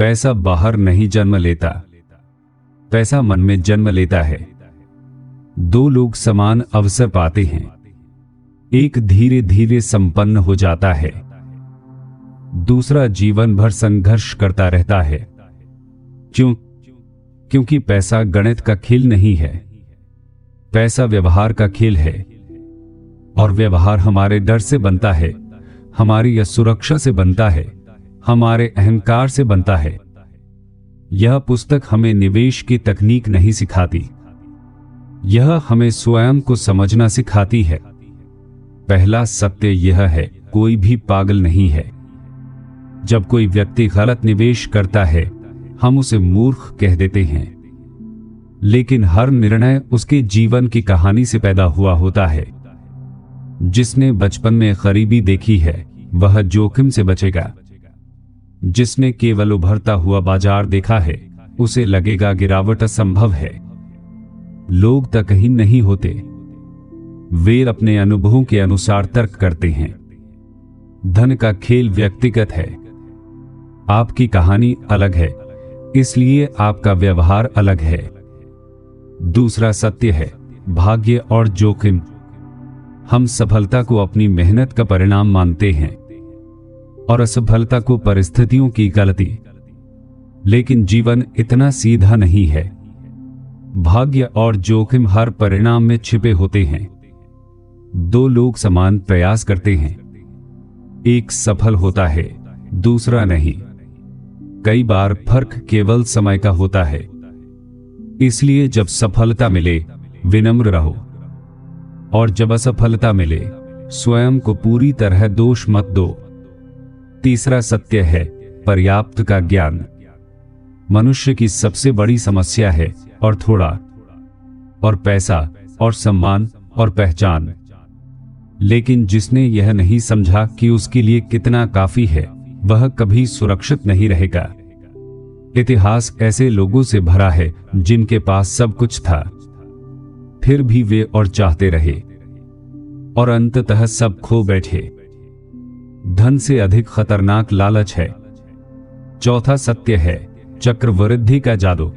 पैसा बाहर नहीं जन्म लेता, पैसा मन में जन्म लेता है। दो लोग समान अवसर पाते हैं, एक धीरे धीरे संपन्न हो जाता है, दूसरा जीवन भर संघर्ष करता रहता है। क्योंकि पैसा गणित का खेल नहीं है, पैसा व्यवहार का खेल है। और व्यवहार हमारे डर से बनता है, हमारी असुरक्षा से बनता है, हमारे अहंकार से बनता है। यह पुस्तक हमें निवेश की तकनीक नहीं सिखाती, यह हमें स्वयं को समझना सिखाती है। पहला सत्य यह है, कोई भी पागल नहीं है। जब कोई व्यक्ति गलत निवेश करता है, हम उसे मूर्ख कह देते हैं, लेकिन हर निर्णय उसके जीवन की कहानी से पैदा हुआ होता है। जिसने बचपन में गरीबी देखी है वह जोखिम से बचेगा। जिसने केवल उभरता हुआ बाजार देखा है उसे लगेगा गिरावट असंभव है। लोग तर्कहीन नहीं होते, वे अपने अनुभवों के अनुसार तर्क करते हैं। धन का खेल व्यक्तिगत है, आपकी कहानी अलग है, इसलिए आपका व्यवहार अलग है। दूसरा सत्य है, भाग्य और जोखिम। हम सफलता को अपनी मेहनत का परिणाम मानते हैं और असफलता को परिस्थितियों की गलती। लेकिन जीवन इतना सीधा नहीं है। भाग्य और जोखिम हर परिणाम में छिपे होते हैं। दो लोग समान प्रयास करते हैं, एक सफल होता है, दूसरा नहीं। कई बार फर्क केवल समय का होता है। इसलिए जब सफलता मिले विनम्र रहो, और जब असफलता मिले स्वयं को पूरी तरह दोष मत दो। तीसरा सत्य है, पर्याप्त का ज्ञान। मनुष्य की सबसे बड़ी समस्या है और थोड़ा, और पैसा और सम्मान और पहचान। लेकिन जिसने यह नहीं समझा कि उसके लिए कितना काफी है, वह कभी सुरक्षित नहीं रहेगा। इतिहास ऐसे लोगों से भरा है जिनके पास सब कुछ था, फिर भी वे और चाहते रहे और अंततः सब खो बैठे। धन से अधिक खतरनाक लालच है। चौथा सत्य है, चक्रवृद्धि का जादू।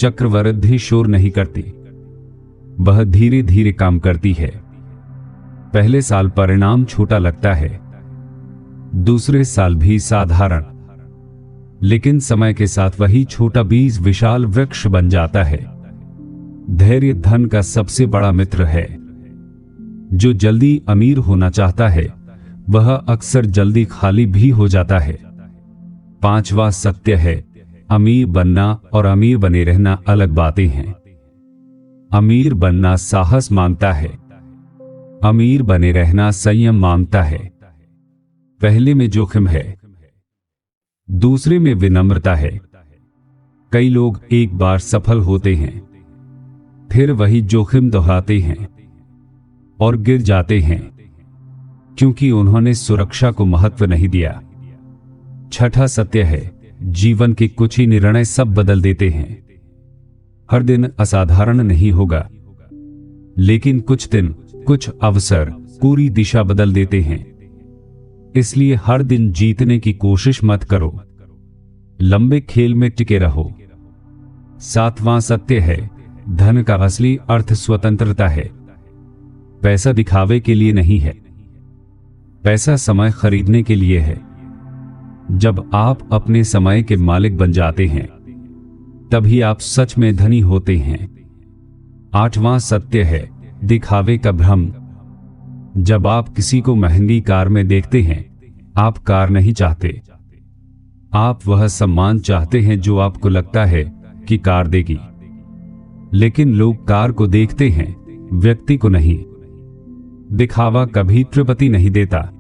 चक्रवृद्धि शोर नहीं करती, वह धीरे धीरे काम करती है। पहले साल परिणाम छोटा लगता है, दूसरे साल भी साधारण, लेकिन समय के साथ वही छोटा बीज विशाल वृक्ष बन जाता है। धैर्य धन का सबसे बड़ा मित्र है। जो जल्दी अमीर होना चाहता है वह अक्सर जल्दी खाली भी हो जाता है। पांचवा सत्य है, अमीर बनना और अमीर बने रहना अलग बातें हैं। अमीर बनना साहस मांगता है, अमीर बने रहना संयम मांगता है। पहले में जोखिम है, दूसरे में विनम्रता है। कई लोग एक बार सफल होते हैं, फिर वही जोखिम दोहराते हैं और गिर जाते हैं, क्योंकि उन्होंने सुरक्षा को महत्व नहीं दिया। छठा सत्य है, जीवन के कुछ ही निर्णय सब बदल देते हैं। हर दिन असाधारण नहीं होगा, लेकिन कुछ दिन, कुछ अवसर पूरी दिशा बदल देते हैं। इसलिए हर दिन जीतने की कोशिश मत करो, लंबे खेल में टिके रहो। सातवां सत्य है, धन का असली अर्थ स्वतंत्रता है। पैसा दिखावे के लिए नहीं है, पैसा समय खरीदने के लिए है। जब आप अपने समय के मालिक बन जाते हैं, तभी आप सच में धनी होते हैं। आठवां सत्य है, दिखावे का भ्रम। जब आप किसी को महंगी कार में देखते हैं, आप कार नहीं चाहते, आप वह सम्मान चाहते हैं जो आपको लगता है कि कार देगी। लेकिन लोग कार को देखते हैं, व्यक्ति को नहीं। दिखावा कभी तृप्ति नहीं देता।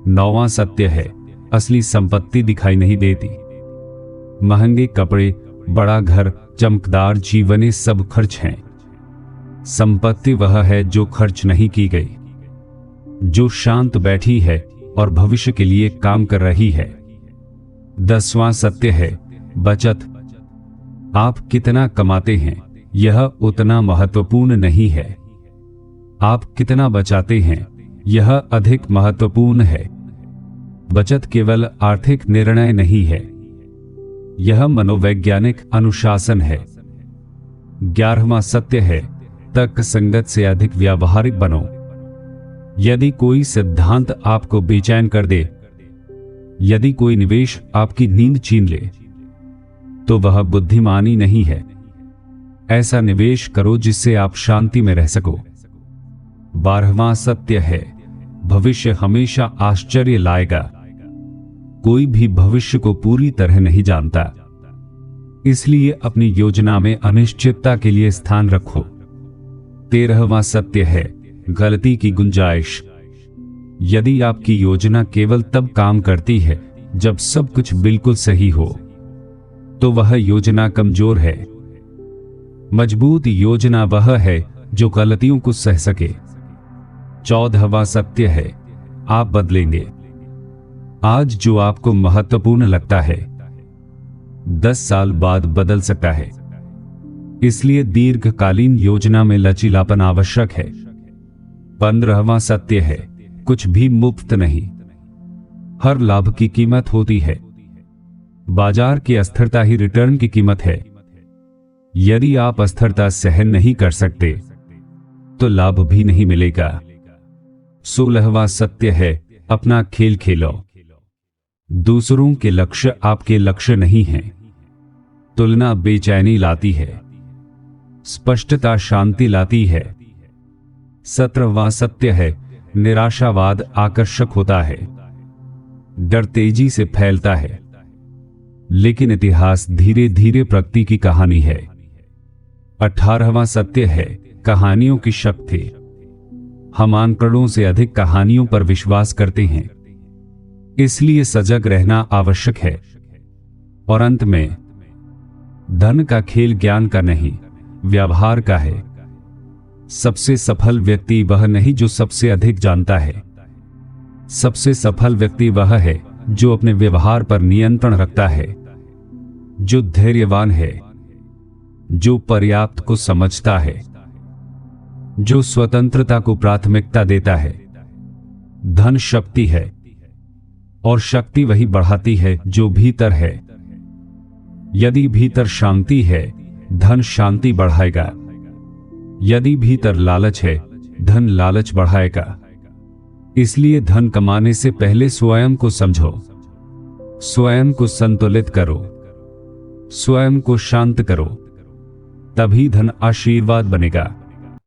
नौवां सत्य है, असली संपत्ति दिखाई नहीं देती। महंगे कपड़े, बड़ा घर, चमकदार जीवन, ये सब खर्च हैं। संपत्ति वह है जो खर्च नहीं की गई, जो शांत बैठी है और भविष्य के लिए काम कर रही है। 10वां सत्य है, बचत। आप कितना कमाते हैं यह उतना महत्वपूर्ण नहीं है, आप कितना बचाते हैं यह अधिक महत्वपूर्ण है। बचत केवल आर्थिक निर्णय नहीं है, यह मनोवैज्ञानिक अनुशासन है। 11वां सत्य है, तर्क संगत से अधिक व्यावहारिक बनो। यदि कोई सिद्धांत आपको बेचैन कर दे, यदि कोई निवेश आपकी नींद छीन ले, तो वह बुद्धिमानी नहीं है। ऐसा निवेश करो जिससे आप शांति में रह सको। 12वां सत्य है, भविष्य हमेशा आश्चर्य लाएगा। कोई भी भविष्य को पूरी तरह नहीं जानता, इसलिए अपनी योजना में अनिश्चितता के लिए स्थान रखो। 13वां सत्य है, गलती की गुंजाइश। यदि आपकी योजना केवल तब काम करती है जब सब कुछ बिल्कुल सही हो, तो वह योजना कमजोर है। मजबूत योजना वह है जो गलतियों को सह सके। 14वां सत्य है, आप बदलेंगे। आज जो आपको महत्वपूर्ण लगता है 10 साल बाद बदल सकता है। इसलिए दीर्घकालीन योजना में लचीलापन आवश्यक है। 15वां सत्य है, कुछ भी मुफ्त नहीं, हर लाभ की कीमत होती है। बाजार की अस्थिरता ही रिटर्न की कीमत है। यदि आप अस्थिरता सहन नहीं कर सकते, तो लाभ भी नहीं मिलेगा। 16वां सत्य है, अपना खेल खेलो। दूसरों के लक्ष्य आपके लक्ष्य नहीं हैं। तुलना बेचैनी लाती है, स्पष्टता शांति लाती है। 17वां सत्य है, निराशावाद आकर्षक होता है, डर तेजी से फैलता है, लेकिन इतिहास धीरे धीरे प्रगति की कहानी है। 18वां सत्य है, कहानियों की शक्ति। हम आंकड़ों से अधिक कहानियों पर विश्वास करते हैं, इसलिए सजग रहना आवश्यक है। और अंत में, धन का खेल ज्ञान का नहीं, व्यवहार का है। सबसे सफल व्यक्ति वह नहीं जो सबसे अधिक जानता है। सबसे सफल व्यक्ति वह है जो अपने व्यवहार पर नियंत्रण रखता है, जो धैर्यवान है, जो पर्याप्त को समझता है, जो स्वतंत्रता को प्राथमिकता देता है। धन शक्ति है, और शक्ति वही बढ़ाती है जो भीतर है। यदि भीतर शांति है, धन शांति बढ़ाएगा। यदि भीतर लालच है, धन लालच बढ़ाएगा। इसलिए धन कमाने से पहले स्वयं को समझो, स्वयं को संतुलित करो, स्वयं को शांत करो, तभी धन आशीर्वाद बनेगा।